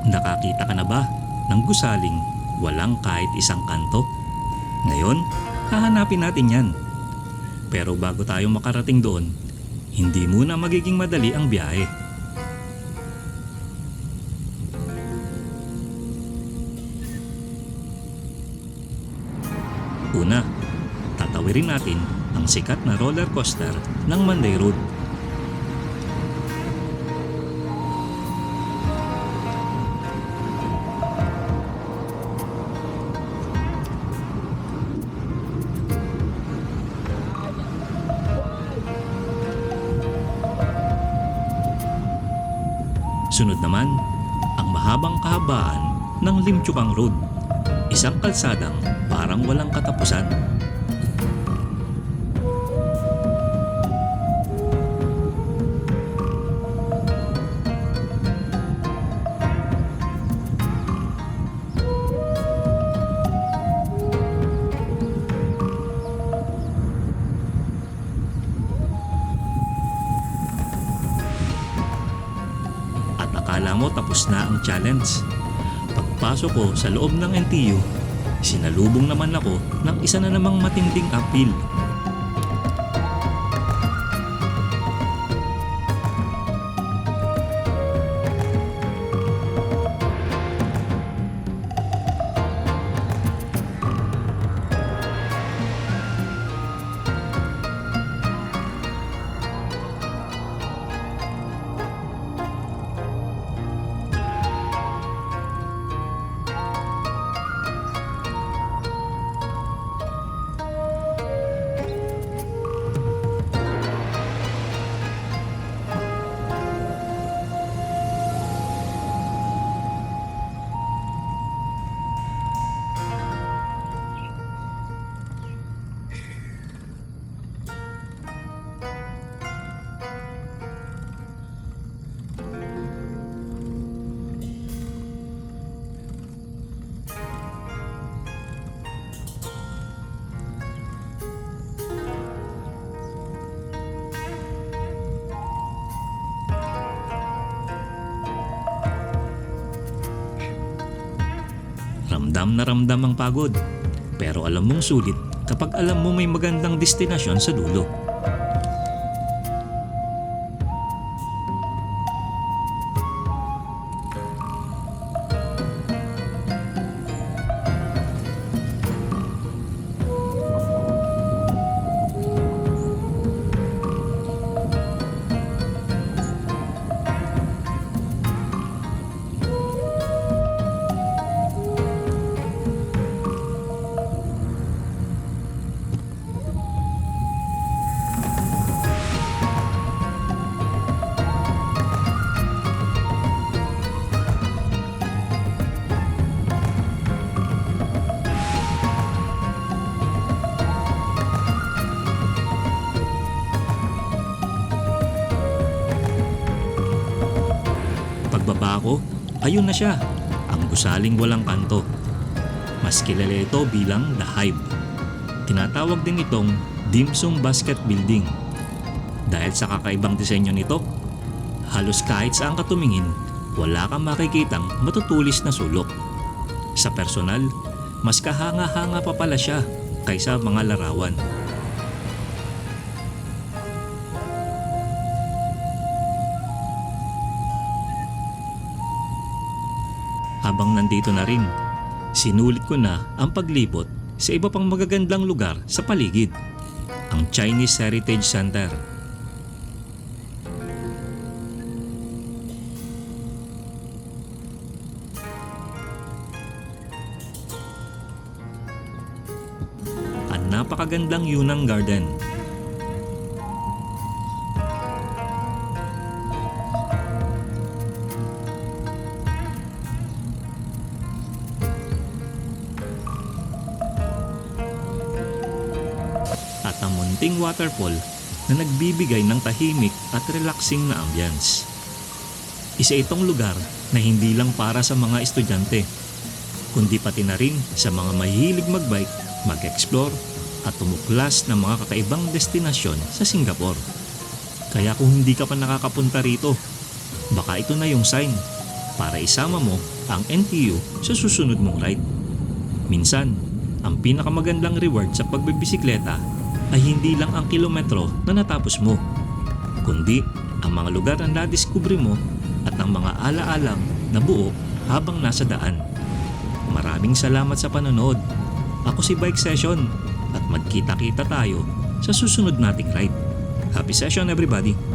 Nakakita ka na ba ng gusaling walang kahit isang kanto? Ngayon, hahanapin natin yan. Pero bago tayo makarating doon, hindi muna magiging madali ang biyahe. Una, tatawirin natin ang sikat na roller coaster ng Monday Road. Sunod naman, ang mahabang kahabaan ng Limchukang Road. Isang kalsadang parang walang katapusan. At akala mo tapos na ang challenge. Pagpasok ko sa loob ng NTU, sinalubong naman ako ng isa na namang matinding appeal. Ramdam na ramdam ang pagod. Pero alam mong sulit kapag alam mo may magandang destinasyon sa dulo. Pagbaba ko, ayun na siya, ang gusaling walang kanto. Mas kilala ito bilang The Hive. Tinatawag din itong Dim Sum Basket Building. Dahil sa kakaibang disenyo nito, halos kahit saan ka tumingin, wala kang makikitang matutulis na sulok. Sa personal, mas kahanga-hanga pa pala siya kaysa mga larawan. Habang nandito na rin, sinulit ko na ang paglibot sa iba pang magagandang lugar sa paligid, ang Chinese Heritage Center. Ang napakagandang Yunnan Garden. At ang munting waterfall na nagbibigay ng tahimik at relaxing na ambience. Isa itong lugar na hindi lang para sa mga estudyante, kundi pati na rin sa mga mahilig magbike, mag-explore at tumuklas ng mga kakaibang destinasyon sa Singapore. Kaya kung hindi ka pa nakakapunta rito, baka ito na yung sign. para isama mo ang NTU sa susunod mong ride. Minsan, ang pinakamagandang reward sa pagbibisikleta ay hindi lang ang kilometro na natapos mo, kundi ang mga lugar na nadiskubre mo at ang mga alaalang nabuo habang nasa daan. Maraming salamat sa panonood. Ako si Bike Session at magkita-kita tayo sa susunod nating ride. Happy session everybody!